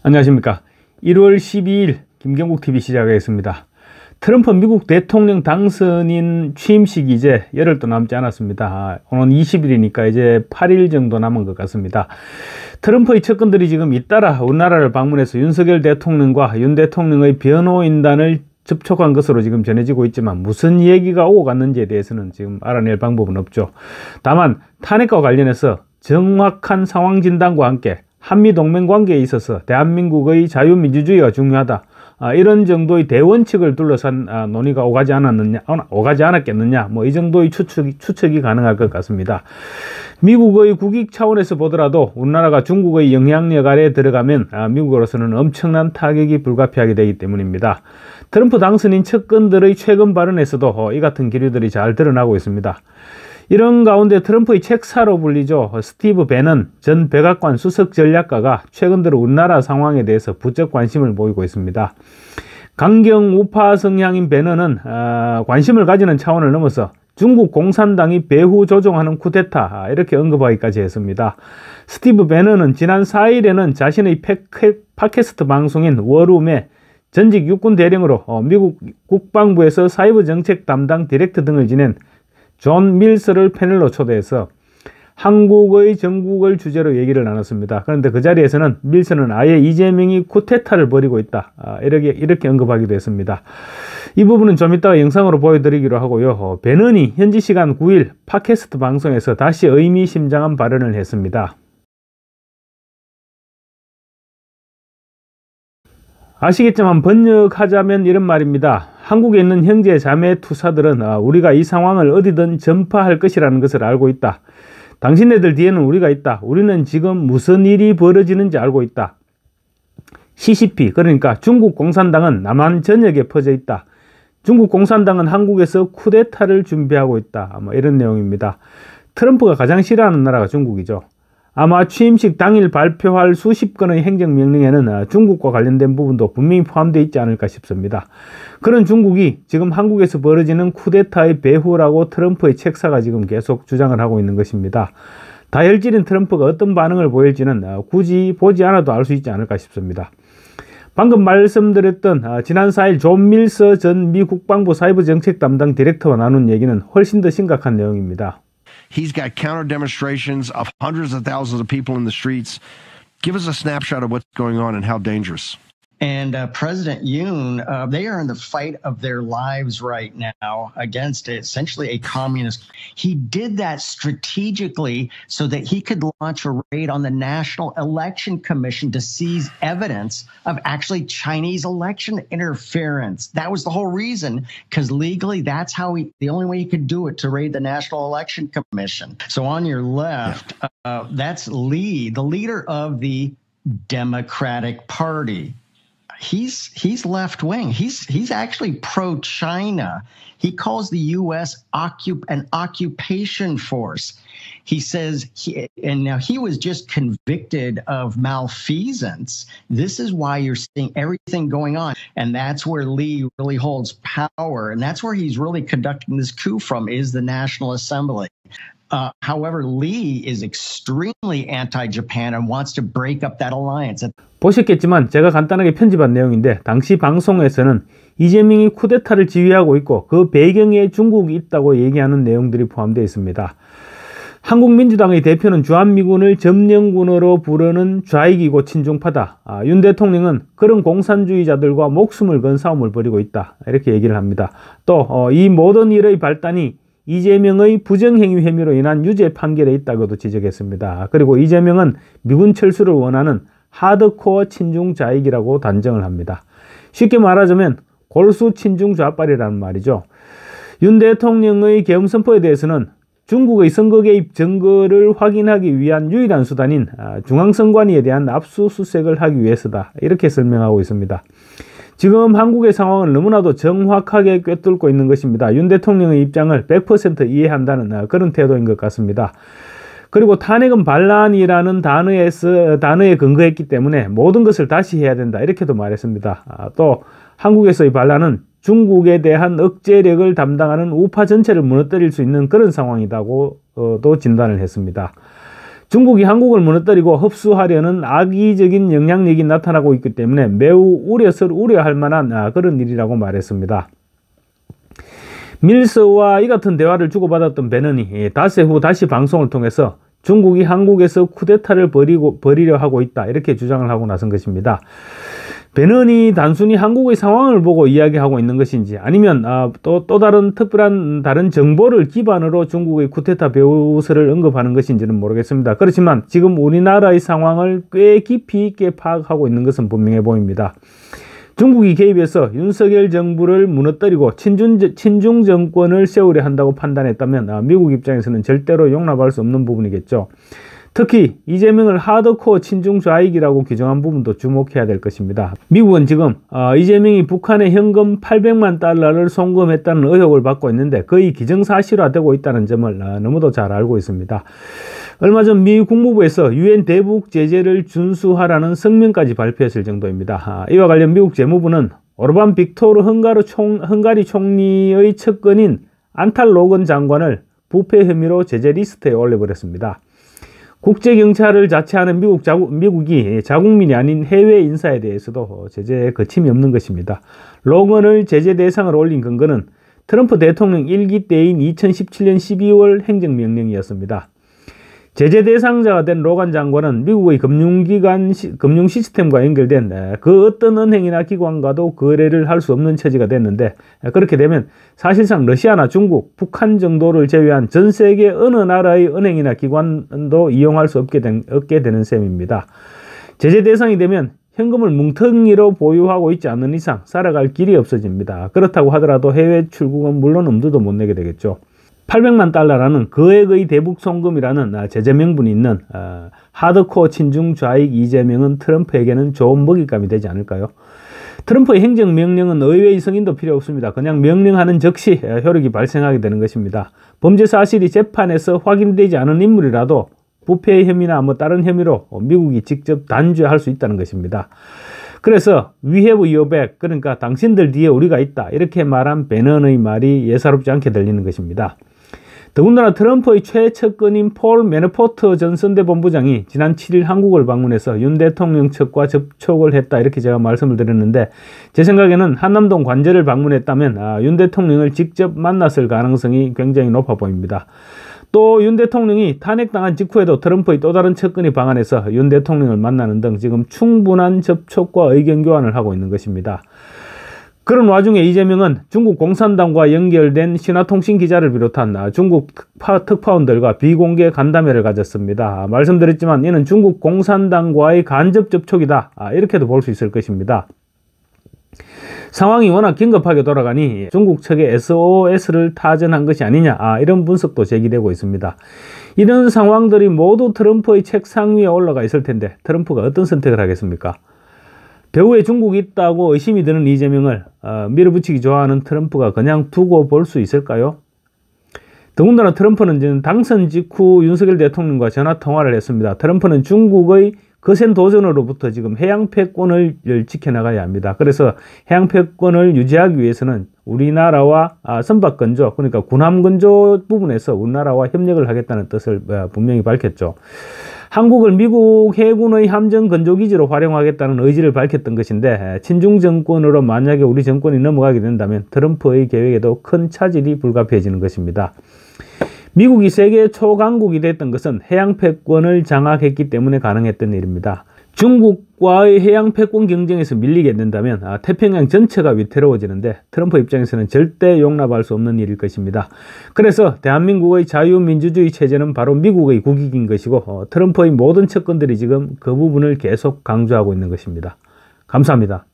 안녕하십니까. 1월 12일 김경국TV 시작하겠습니다. 트럼프 미국 대통령 당선인 취임식이 이제 열흘도 남지 않았습니다. 오늘 20일이니까 이제 8일 정도 남은 것 같습니다. 트럼프의 측근들이 지금 잇따라 우리나라를 방문해서 윤석열 대통령과 윤 대통령의 변호인단을 접촉한 것으로 지금 전해지고 있지만 무슨 얘기가 오고 갔는지에 대해서는 지금 알아낼 방법은 없죠. 다만 탄핵과 관련해서 정확한 상황 진단과 함께 한미동맹 관계에 있어서 대한민국의 자유민주주의가 중요하다, 이런 정도의 대원칙을 둘러싼 논의가 오가지 않았겠느냐, 뭐 이 정도의 추측이 가능할 것 같습니다. 미국의 국익 차원에서 보더라도 우리나라가 중국의 영향력 아래에 들어가면 미국으로서는 엄청난 타격이 불가피하게 되기 때문입니다. 트럼프 당선인 측근들의 최근 발언에서도 이 같은 기류들이 잘 드러나고 있습니다. 이런 가운데 트럼프의 책사로 불리죠. 스티브 배넌 전 백악관 수석 전략가가 최근 들어 우리나라 상황에 대해서 부쩍 관심을 보이고 있습니다. 강경 우파 성향인 배넌은 관심을 가지는 차원을 넘어서 중국 공산당이 배후 조종하는 쿠데타, 이렇게 언급하기까지 했습니다. 스티브 배넌은 지난 4일에는 자신의 팟캐스트 방송인 워룸에 전직 육군 대령으로 미국 국방부에서 사이버 정책 담당 디렉터 등을 지낸 존 밀스를 패널로 초대해서 한국의 정국을 주제로 얘기를 나눴습니다. 그런데 그 자리에서는 밀스는 아예 이재명이 쿠데타를 벌이고 있다, 이렇게 언급하기도 했습니다. 이 부분은 좀 이따가 영상으로 보여드리기로 하고요. 배넌이 현지 시간 9일 팟캐스트 방송에서 다시 의미심장한 발언을 했습니다. 아시겠지만 번역하자면 이런 말입니다. 한국에 있는 형제 자매 투사들은 우리가 이 상황을 어디든 전파할 것이라는 것을 알고 있다. 당신네들 뒤에는 우리가 있다. 우리는 지금 무슨 일이 벌어지는지 알고 있다. CCP, 그러니까 중국 공산당은 남한 전역에 퍼져 있다. 중국 공산당은 한국에서 쿠데타를 준비하고 있다. 이런 내용입니다. 트럼프가 가장 싫어하는 나라가 중국이죠. 아마 취임식 당일 발표할 수십 건의 행정명령에는 중국과 관련된 부분도 분명히 포함되어 있지 않을까 싶습니다. 그런 중국이 지금 한국에서 벌어지는 쿠데타의 배후라고 트럼프의 책사가 지금 계속 주장을 하고 있는 것입니다. 다혈질인 트럼프가 어떤 반응을 보일지는 굳이 보지 않아도 알 수 있지 않을까 싶습니다. 방금 말씀드렸던 지난 4일 존 밀서 전 미 국방부 사이버 정책 담당 디렉터와 나눈 얘기는 훨씬 더 심각한 내용입니다. He's got counter demonstrations of hundreds of thousands of people in the streets. Give us a snapshot of what's going on and how dangerous. And President Yoon, they are in the fight of their lives right now against essentially a communist. He did that strategically so that he could launch a raid on the National Election Commission to seize evidence of actually Chinese election interference. That was the whole reason, because legally that's how the only way he could do it, to raid the National Election Commission. So on your left, that's Lee, the leader of the Democratic Party. He's left wing. He's actually pro-China. He calls the U.S. an occupation force. He says and now he was just convicted of malfeasance. This is why you're seeing everything going on, and that's where Lee really holds power, and that's where he's really conducting this coup from, is the National Assembly. However, Lee is extremely anti-Japan and wants to break up that alliance. 보셨겠지만 제가 간단하게 편집한 내용인데, 당시 방송에서는 이재명이 쿠데타를 지휘하고 있고 그 배경에 중국이 있다고 얘기하는 내용들이 포함되어 있습니다. 한국민주당의 대표는 주한미군을 점령군으로 부르는 좌익이고 친중파다. 윤 대통령은 그런 공산주의자들과 목숨을 건 싸움을 벌이고 있다, 이렇게 얘기를 합니다. 또 이 모든 일의 발단이 이재명의 부정행위 혐의로 인한 유죄 판결에 있다고도 지적했습니다. 그리고 이재명은 미군 철수를 원하는 하드코어 친중 좌익이라고 단정을 합니다. 쉽게 말하자면 골수 친중 좌빨이라는 말이죠. 윤 대통령의 계엄 선포에 대해서는 중국의 선거 개입 증거를 확인하기 위한 유일한 수단인 중앙선관위에 대한 압수수색을 하기 위해서다, 이렇게 설명하고 있습니다. 지금 한국의 상황을 너무나도 정확하게 꿰뚫고 있는 것입니다. 윤 대통령의 입장을 100% 이해한다는 그런 태도인 것 같습니다. 그리고 탄핵은 반란이라는 단어에 근거했기 때문에 모든 것을 다시 해야 된다, 이렇게도 말했습니다. 또 한국에서의 반란은 중국에 대한 억제력을 담당하는 우파 전체를 무너뜨릴 수 있는 그런 상황이라고도 진단을 했습니다. 중국이 한국을 무너뜨리고 흡수하려는 악의적인 영향력이 나타나고 있기 때문에 매우 우려할 만한 그런 일이라고 말했습니다. 밀서와 이 같은 대화를 주고받았던 베넌이 닷새 후 다시 방송을 통해서 중국이 한국에서 쿠데타를 벌이려 하고 있다, 이렇게 주장을 하고 나선 것입니다. 베넌이 단순히 한국의 상황을 보고 이야기하고 있는 것인지, 아니면 또 다른 특별한 다른 정보를 기반으로 중국의 쿠데타 배후설을 언급하는 것인지는 모르겠습니다. 그렇지만 지금 우리나라의 상황을 꽤 깊이 있게 파악하고 있는 것은 분명해 보입니다. 중국이 개입해서 윤석열 정부를 무너뜨리고 친중 정권을 세우려 한다고 판단했다면 미국 입장에서는 절대로 용납할 수 없는 부분이겠죠. 특히 이재명을 하드코어 친중 좌익이라고 규정한 부분도 주목해야 될 것입니다. 미국은 지금 이재명이 북한에 현금 800만 달러를 송금했다는 의혹을 받고 있는데 거의 기정사실화되고 있다는 점을 너무도 잘 알고 있습니다. 얼마 전 미 국무부에서 유엔 대북 제재를 준수하라는 성명까지 발표했을 정도입니다. 이와 관련 미국 재무부는 오르반 빅토르 헝가리 총리의 측근인 안탈 로건 장관을 부패 혐의로 제재 리스트에 올려버렸습니다. 국제경찰을 자체하는 미국이 자국민이 아닌 해외 인사에 대해서도 제재에 거침이 없는 것입니다. 로건을 제재 대상으로 올린 근거는 트럼프 대통령 1기 때인 2017년 12월 행정명령이었습니다. 제재 대상자가 된 로건 장관은 미국의 금융 시스템과 연결된 그 어떤 은행이나 기관과도 거래를 할 수 없는 처지가 됐는데, 그렇게 되면 사실상 러시아나 중국, 북한 정도를 제외한 전 세계 어느 나라의 은행이나 기관도 이용할 수 없게 되는 셈입니다. 제재 대상이 되면 현금을 뭉텅이로 보유하고 있지 않는 이상 살아갈 길이 없어집니다. 그렇다고 하더라도 해외 출국은 물론 엄두도 못 내게 되겠죠. 800만 달러라는 거액의 대북 송금이라는 제재 명분이 있는 하드코어 친중 좌익 이재명은 트럼프에게는 좋은 먹잇감이 되지 않을까요? 트럼프의 행정명령은 의회의 승인도 필요 없습니다. 그냥 명령하는 즉시 효력이 발생하게 되는 것입니다. 범죄 사실이 재판에서 확인되지 않은 인물이라도 부패 혐의나 다른 혐의로 미국이 직접 단죄할 수 있다는 것입니다. 그래서 we have your back, 그러니까 당신들 뒤에 우리가 있다, 이렇게 말한 베넌의 말이 예사롭지 않게 들리는 것입니다. 더군다나 트럼프의 최측근인 폴 매너포트 전 선대본부장이 지난 7일 한국을 방문해서 윤 대통령 측과 접촉을 했다, 이렇게 제가 말씀을 드렸는데, 제 생각에는 한남동 관저를 방문했다면 윤 대통령을 직접 만났을 가능성이 굉장히 높아 보입니다. 또 윤 대통령이 탄핵당한 직후에도 트럼프의 또 다른 측근이 방한해서 윤 대통령을 만나는 등 지금 충분한 접촉과 의견 교환을 하고 있는 것입니다. 그런 와중에 이재명은 중국 공산당과 연결된 신화통신 기자를 비롯한 중국 특파원들과 비공개 간담회를 가졌습니다. 말씀드렸지만 이는 중국 공산당과의 간접 접촉이다, 이렇게도 볼 수 있을 것입니다. 상황이 워낙 긴급하게 돌아가니 중국 측에 SOS를 타전한 것이 아니냐, 이런 분석도 제기되고 있습니다. 이런 상황들이 모두 트럼프의 책상 위에 올라가 있을 텐데 트럼프가 어떤 선택을 하겠습니까? 배후에 중국이 있다고 의심이 드는 이재명을 밀어붙이기 좋아하는 트럼프가 그냥 두고 볼 수 있을까요? 더군다나 트럼프는 지금 당선 직후 윤석열 대통령과 전화 통화를 했습니다. 트럼프는 중국의 거센 도전으로부터 지금 해양패권을 지켜나가야 합니다. 그래서 해양패권을 유지하기 위해서는 우리나라와 선박건조, 그러니까 군함건조 부분에서 우리나라와 협력을 하겠다는 뜻을 분명히 밝혔죠. 한국을 미국 해군의 함정 건조기지로 활용하겠다는 의지를 밝혔던 것인데, 친중 정권으로 만약에 우리 정권이 넘어가게 된다면 트럼프의 계획에도 큰 차질이 불가피해지는 것입니다. 미국이 세계 초강국이 됐던 것은 해양패권을 장악했기 때문에 가능했던 일입니다. 중국과의 해양패권 경쟁에서 밀리게 된다면 태평양 전체가 위태로워지는데 트럼프 입장에서는 절대 용납할 수 없는 일일 것입니다. 그래서 대한민국의 자유민주주의 체제는 바로 미국의 국익인 것이고 트럼프의 모든 측근들이 지금 그 부분을 계속 강조하고 있는 것입니다. 감사합니다.